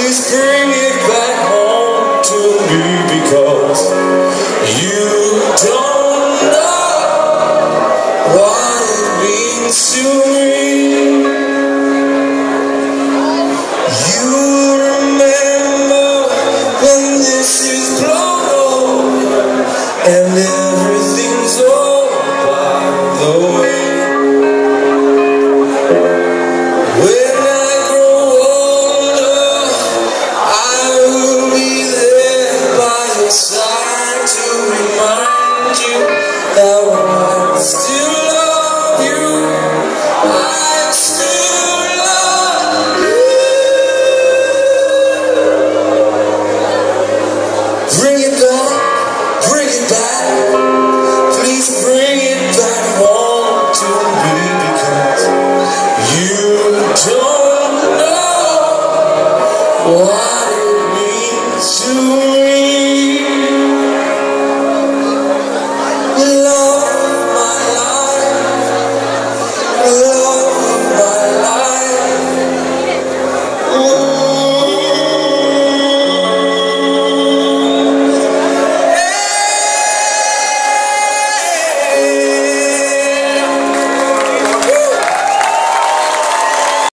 Please bring it back home to me, because you don't know what it means to me. You remember when this is blown over and everything's over by the way. When I grow older, I will be there by your side to remind you that I still love you. I still love you. Bring it back, bring it back. Please bring it back home to me, because you don't know why.